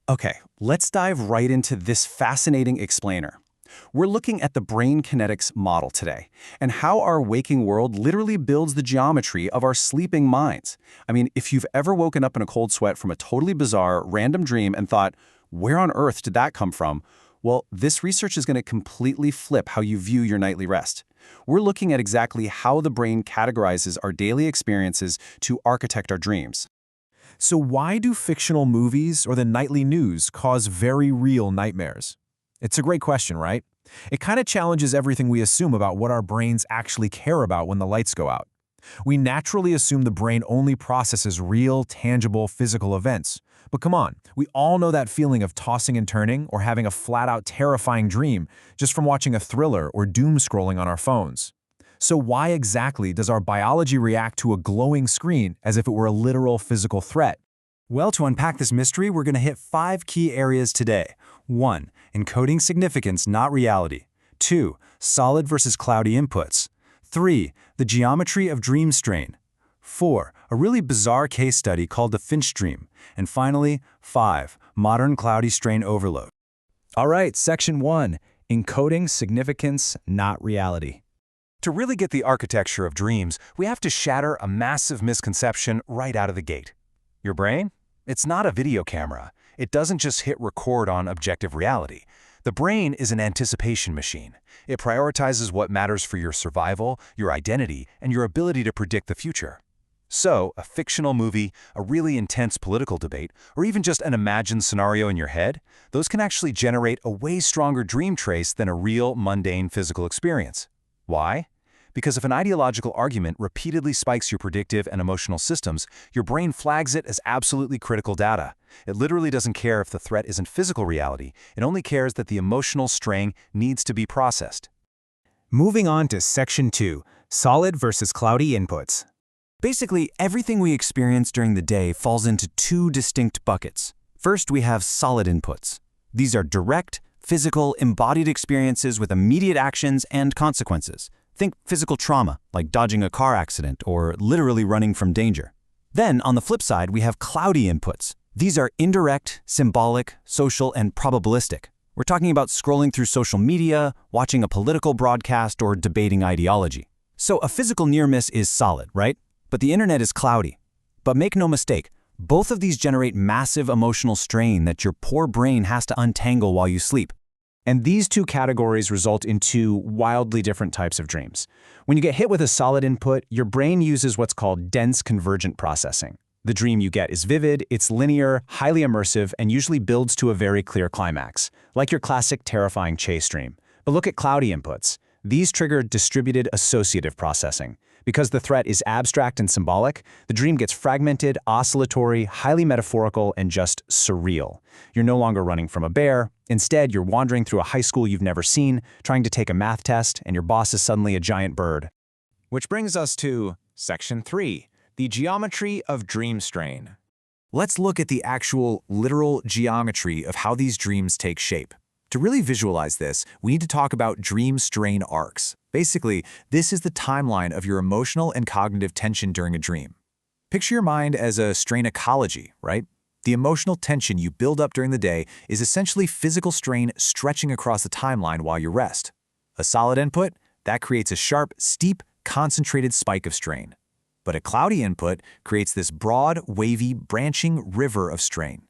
Okay, let's dive right into this fascinating explainer. We're looking at the Brain Kinetics Model today, and how our waking world literally builds the geometry of our sleeping minds. I mean, if you've ever woken up in a cold sweat from a totally bizarre, random dream and thought, where on earth did that come from? Well, this research is going to completely flip how you view your nightly rest. We're looking at exactly how the brain categorizes our daily experiences to architect our dreams. So why do fictional movies or the nightly news cause very real nightmares? It's a great question, right? It kind of challenges everything we assume about what our brains actually care about when the lights go out. We naturally assume the brain only processes real, tangible, physical events. But come on, we all know that feeling of tossing and turning or having a flat-out terrifying dream just from watching a thriller or doom scrolling on our phones. So why exactly does our biology react to a glowing screen as if it were a literal physical threat? Well, to unpack this mystery, we're going to hit 5 key areas today. 1. Encoding significance, not reality. 2. Solid versus cloudy inputs. 3. The geometry of dream strain. 4. A really bizarre case study called the finch dream. And finally, 5. Modern cloudy strain overload. All right, section 1. Encoding significance, not reality. To really get the architecture of dreams, we have to shatter a massive misconception right out of the gate. Your brain? It's not a video camera. It doesn't just hit record on objective reality. The brain is an anticipation machine. It prioritizes what matters for your survival, your identity, and your ability to predict the future. So, a fictional movie, a really intense political debate, or even just an imagined scenario in your head, those can actually generate a way stronger dream trace than a real, mundane physical experience. Why? Because if an ideological argument repeatedly spikes your predictive and emotional systems, your brain flags it as absolutely critical data. It literally doesn't care if the threat isn't physical reality. It only cares that the emotional strain needs to be processed. Moving on to section 2, solid versus cloudy inputs. Basically, everything we experience during the day falls into 2 distinct buckets. First, we have solid inputs. These are direct, physical, embodied experiences with immediate actions and consequences. Think physical trauma, like dodging a car accident or literally running from danger. Then, on the flip side, we have cloudy inputs. These are indirect, symbolic, social, and probabilistic. We're talking about scrolling through social media, watching a political broadcast, or debating ideology. So a physical near miss is solid, right? But the internet is cloudy. But make no mistake, both of these generate massive emotional strain that your poor brain has to untangle while you sleep. And these 2 categories result in 2 wildly different types of dreams. When you get hit with a solid input, your brain uses what's called dense convergent processing. The dream you get is vivid, it's linear, highly immersive, and usually builds to a very clear climax, like your classic terrifying chase dream. But look at cloudy inputs. These trigger distributed associative processing. Because the threat is abstract and symbolic, the dream gets fragmented, oscillatory, highly metaphorical, and just surreal. You're no longer running from a bear. Instead, you're wandering through a high school you've never seen, trying to take a math test, and your boss is suddenly a giant bird. Which brings us to section 3, the geometry of dream strain. Let's look at the actual, literal geometry of how these dreams take shape. To really visualize this, we need to talk about dream strain arcs. Basically, this is the timeline of your emotional and cognitive tension during a dream. Picture your mind as a strain ecology, right? The emotional tension you build up during the day is essentially physical strain stretching across the timeline while you rest. A solid input, that creates a sharp, steep, concentrated spike of strain. But a cloudy input creates this broad, wavy, branching river of strain.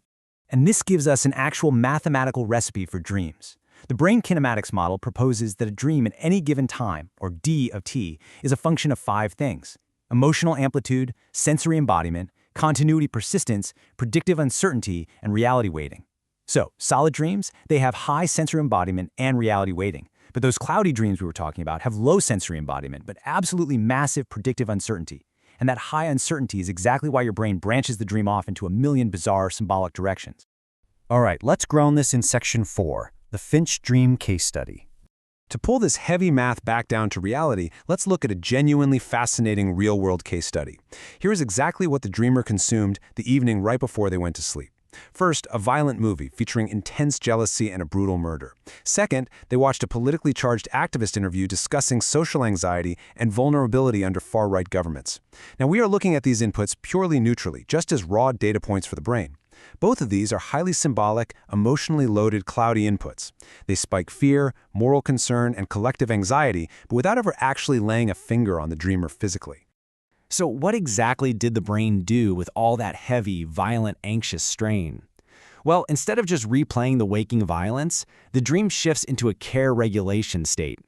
And this gives us an actual mathematical recipe for dreams. The Brain Kinematics Model proposes that a dream at any given time, or D of T, is a function of 5 things: emotional amplitude, sensory embodiment, continuity persistence, predictive uncertainty, and reality weighting. So, solid dreams, they have high sensory embodiment and reality weighting. But those cloudy dreams we were talking about have low sensory embodiment, but absolutely massive predictive uncertainty. And that high uncertainty is exactly why your brain branches the dream off into a million bizarre symbolic directions. All right, let's ground this in section 4, the finch dream case study. To pull this heavy math back down to reality, let's look at a genuinely fascinating real-world case study. Here is exactly what the dreamer consumed the evening right before they went to sleep. First, a violent movie featuring intense jealousy and a brutal murder. Second, they watched a politically charged activist interview discussing social anxiety and vulnerability under far-right governments. Now, we are looking at these inputs purely neutrally, just as raw data points for the brain. Both of these are highly symbolic, emotionally loaded, cloudy inputs. They spike fear, moral concern, and collective anxiety, but without ever actually laying a finger on the dreamer physically. So what exactly did the brain do with all that heavy, violent, anxious strain? Well, instead of just replaying the waking violence, the dream shifts into a care regulation state.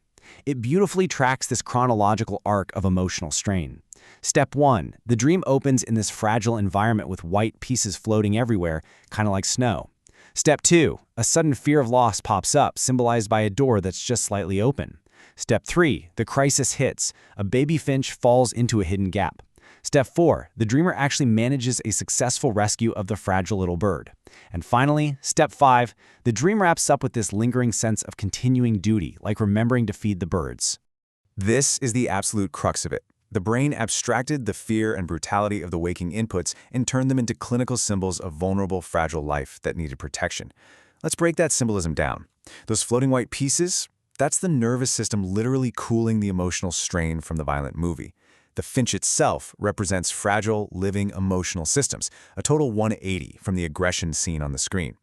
It beautifully tracks this chronological arc of emotional strain. Step 1, the dream opens in this fragile environment with white pieces floating everywhere, kind of like snow. Step 2, a sudden fear of loss pops up, symbolized by a door that's just slightly open. Step 3, the crisis hits. A baby finch falls into a hidden gap. Step 4, the dreamer actually manages a successful rescue of the fragile little bird. And finally, Step 5, the dream wraps up with this lingering sense of continuing duty, like remembering to feed the birds. This is the absolute crux of it. The brain abstracted the fear and brutality of the waking inputs and turned them into clinical symbols of vulnerable, fragile life that needed protection. Let's break that symbolism down. Those floating white pieces, that's the nervous system literally cooling the emotional strain from the violent movie. The finch itself represents fragile, living emotional systems, a total 180 from the aggression seen on the screen.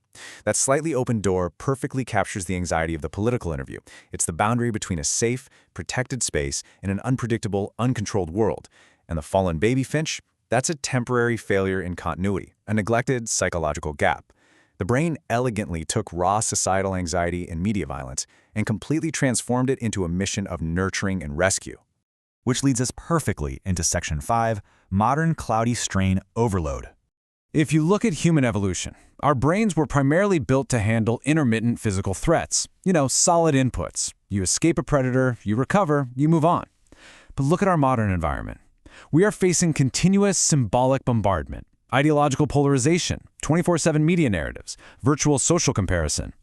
That slightly open door perfectly captures the anxiety of the political interview. It's the boundary between a safe, protected space and an unpredictable, uncontrolled world. And the fallen baby finch, that's a temporary failure in continuity, a neglected psychological gap. The brain elegantly took raw societal anxiety and media violence and completely transformed it into a mission of nurturing and rescue. Which leads us perfectly into Section 5, Modern Cloudy Strain Overload. If you look at human evolution, our brains were primarily built to handle intermittent physical threats. Solid inputs. You escape a predator, you recover, you move on. But look at our modern environment. We are facing continuous symbolic bombardment, ideological polarization, 24/7 media narratives, virtual social comparison.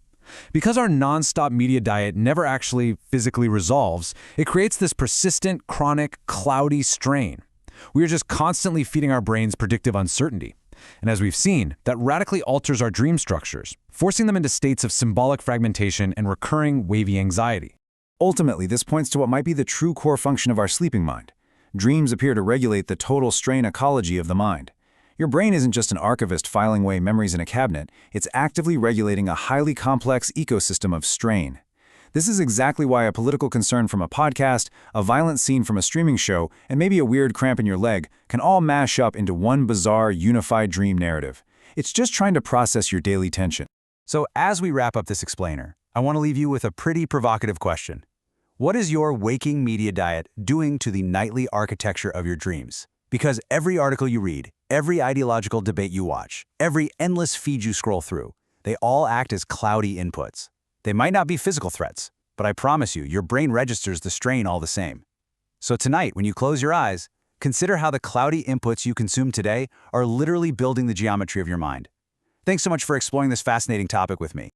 Because our nonstop media diet never actually physically resolves, it creates this persistent, chronic, cloudy strain. We are just constantly feeding our brains predictive uncertainty. And as we've seen, that radically alters our dream structures, forcing them into states of symbolic fragmentation and recurring wavy anxiety. Ultimately, this points to what might be the true core function of our sleeping mind. Dreams appear to regulate the total strain ecology of the mind. Your brain isn't just an archivist filing away memories in a cabinet, it's actively regulating a highly complex ecosystem of strain. This is exactly why a political concern from a podcast, a violent scene from a streaming show, and maybe a weird cramp in your leg can all mash up into one bizarre, unified dream narrative. It's just trying to process your daily tension. So as we wrap up this explainer, I want to leave you with a pretty provocative question. What is your waking media diet doing to the nightly architecture of your dreams? Because every article you read, every ideological debate you watch, every endless feed you scroll through, they all act as cloudy inputs. They might not be physical threats, but I promise you, your brain registers the strain all the same. So tonight, when you close your eyes, consider how the cloudy inputs you consume today are literally building the geometry of your mind. Thanks so much for exploring this fascinating topic with me.